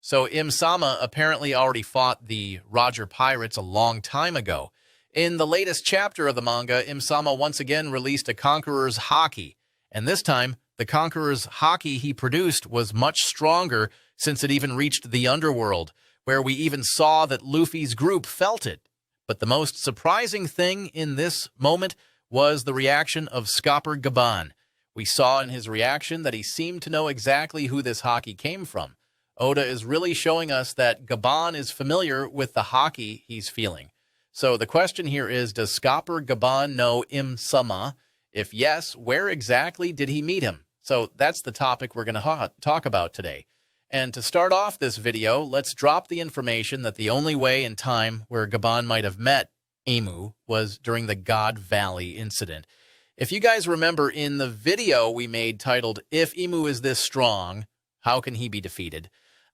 So Im-sama apparently already fought the Roger pirates a long time ago. In the latest chapter of the manga, Im-sama once again released a Conqueror's Haki, and this time, the Conqueror's Haki he produced was much stronger since it even reached the Underworld, where we even saw that Luffy's group felt it. But the most surprising thing in this moment was the reaction of Scopper Gaban. We saw in his reaction that he seemed to know exactly who this Haki came from. Oda is really showing us that Gaban is familiar with the Haki he's feeling. So the question here is, does Scopper Gaban know Im-sama? If yes, where exactly did he meet him? So that's the topic we're going to talk about today. And to start off this video, let's drop the information that the only way and time where Gaban might have met Imu was during the God Valley incident. If you guys remember in the video we made titled, If Imu is this strong, how can he be defeated?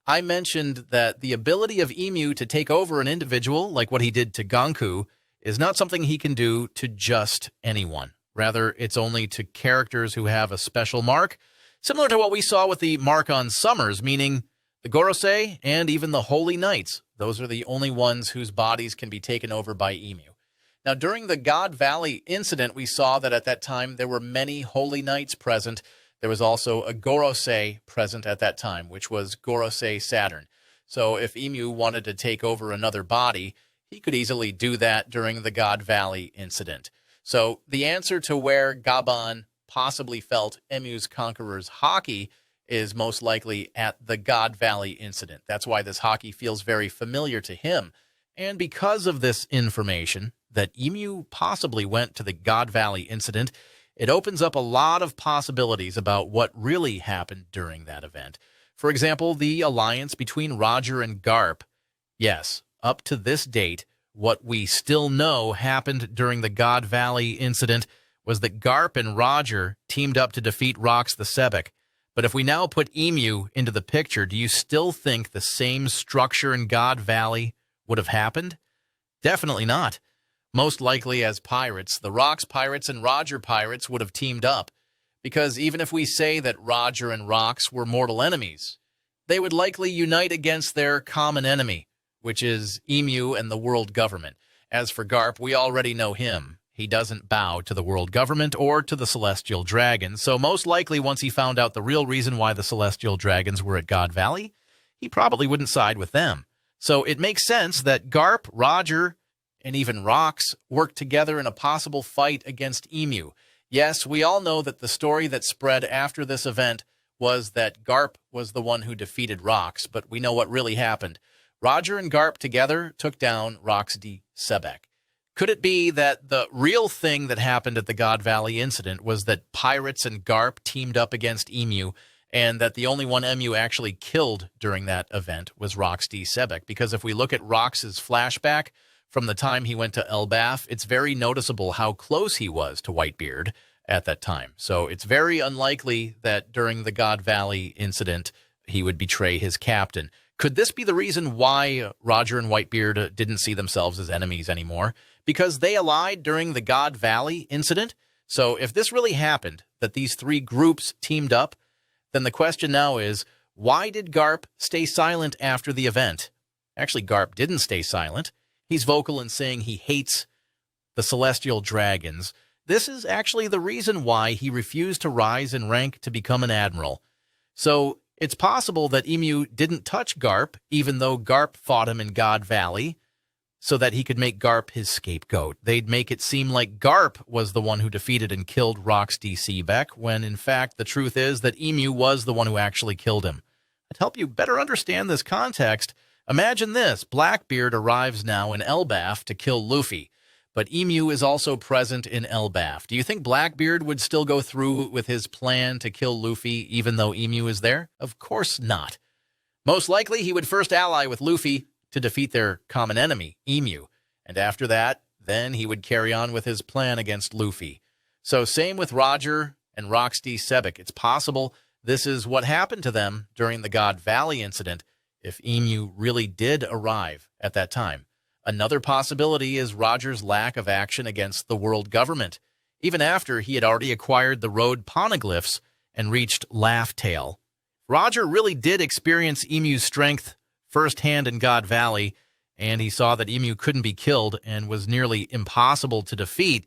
I mentioned that the ability of Imu to take over an individual, like what he did to Ganku, is not something he can do to just anyone. Rather, it's only to characters who have a special mark, similar to what we saw with the mark on Summers, meaning the Gorosei and even the Holy Knights. Those are the only ones whose bodies can be taken over by Imu. Now, during the God Valley incident, we saw that at that time there were many Holy Knights present. There was also a Gorosei present at that time, which was Gorosei Saturn. So if Imu wanted to take over another body, he could easily do that during the God Valley incident. So the answer to where Gaban possibly felt Emu's Conqueror's Haki is most likely at the God Valley incident. That's why this Haki feels very familiar to him. And because of this information, that Emu possibly went to the God Valley incident, it opens up a lot of possibilities about what really happened during that event. For example, the alliance between Roger and Garp. Yes, up to this date, what we still know happened during the God Valley incident was that Garp and Roger teamed up to defeat Rox the Xebec. But if we now put Emu into the picture, do you still think the same structure in God Valley would have happened? Definitely not. Most likely as pirates, the Rox pirates and Roger pirates would have teamed up. Because even if we say that Roger and Rox were mortal enemies, they would likely unite against their common enemy, which is Emu and the world government. As for Garp, we already know him. He doesn't bow to the world government or to the celestial dragons, so most likely once he found out the real reason why the celestial dragons were at God Valley, he probably wouldn't side with them. So it makes sense that Garp, Roger, and even Rox worked together in a possible fight against Emu. Yes, we all know that the story that spread after this event was that Garp was the one who defeated Rox, but we know what really happened. Roger and Garp together took down Rox D. Xebec. Could it be that the real thing that happened at the God Valley incident was that pirates and Garp teamed up against Emu, and that the only one Emu actually killed during that event was Rox D. Xebec? Because if we look at Rox's flashback from the time he went to Elbaf, it's very noticeable how close he was to Whitebeard at that time. So it's very unlikely that during the God Valley incident, he would betray his captain. Could this be the reason why Roger and Whitebeard didn't see themselves as enemies anymore? Because they allied during the God Valley incident? So if this really happened, that these three groups teamed up, then the question now is, why did Garp stay silent after the event? Actually, Garp didn't stay silent. He's vocal in saying he hates the celestial dragons. This is actually the reason why he refused to rise in rank to become an admiral. So it's possible that Emu didn't touch Garp, even though Garp fought him in God Valley, so that he could make Garp his scapegoat. They'd make it seem like Garp was the one who defeated and killed Rox D. Xebec, when in fact the truth is that Emu was the one who actually killed him. To help you better understand this context, imagine this. Blackbeard arrives now in Elbaf to kill Luffy, but Emu is also present in Elbaf. Do you think Blackbeard would still go through with his plan to kill Luffy even though Emu is there? Of course not. Most likely he would first ally with Luffy to defeat their common enemy, Emu, and after that, then he would carry on with his plan against Luffy. So same with Roger and Rox D. Xebec. It's possible this is what happened to them during the God Valley incident if Emu really did arrive at that time. Another possibility is Roger's lack of action against the world government, even after he had already acquired the road poneglyphs and reached Laugh Tale. Roger really did experience Emu's strength firsthand in God Valley, and he saw that Emu couldn't be killed and was nearly impossible to defeat.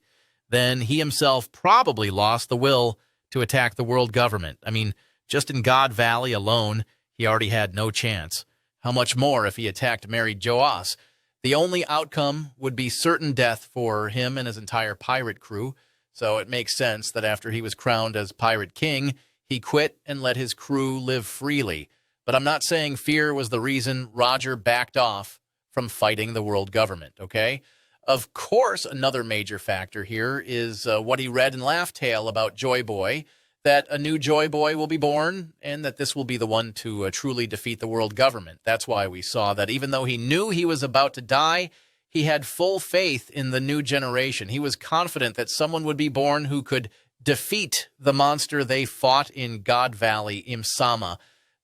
Then he himself probably lost the will to attack the world government. I mean, just in God Valley alone, he already had no chance. How much more if he attacked Mary Joas? The only outcome would be certain death for him and his entire pirate crew, so it makes sense that after he was crowned as Pirate King, he quit and let his crew live freely. But I'm not saying fear was the reason Roger backed off from fighting the world government, okay? Of course, another major factor here is what he read in Laugh Tale about Joy Boy, that a new Joy Boy will be born and that this will be the one to truly defeat the world government. That's why we saw that even though he knew he was about to die, he had full faith in the new generation. He was confident that someone would be born who could defeat the monster they fought in God Valley, Imsama.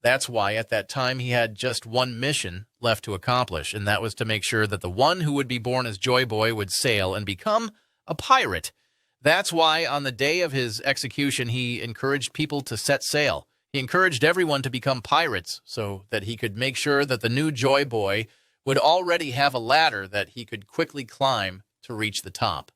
That's why at that time he had just one mission left to accomplish, and that was to make sure that the one who would be born as Joy Boy would sail and become a pirate. That's why on the day of his execution, he encouraged people to set sail. He encouraged everyone to become pirates so that he could make sure that the new Joy Boy would already have a ladder that he could quickly climb to reach the top.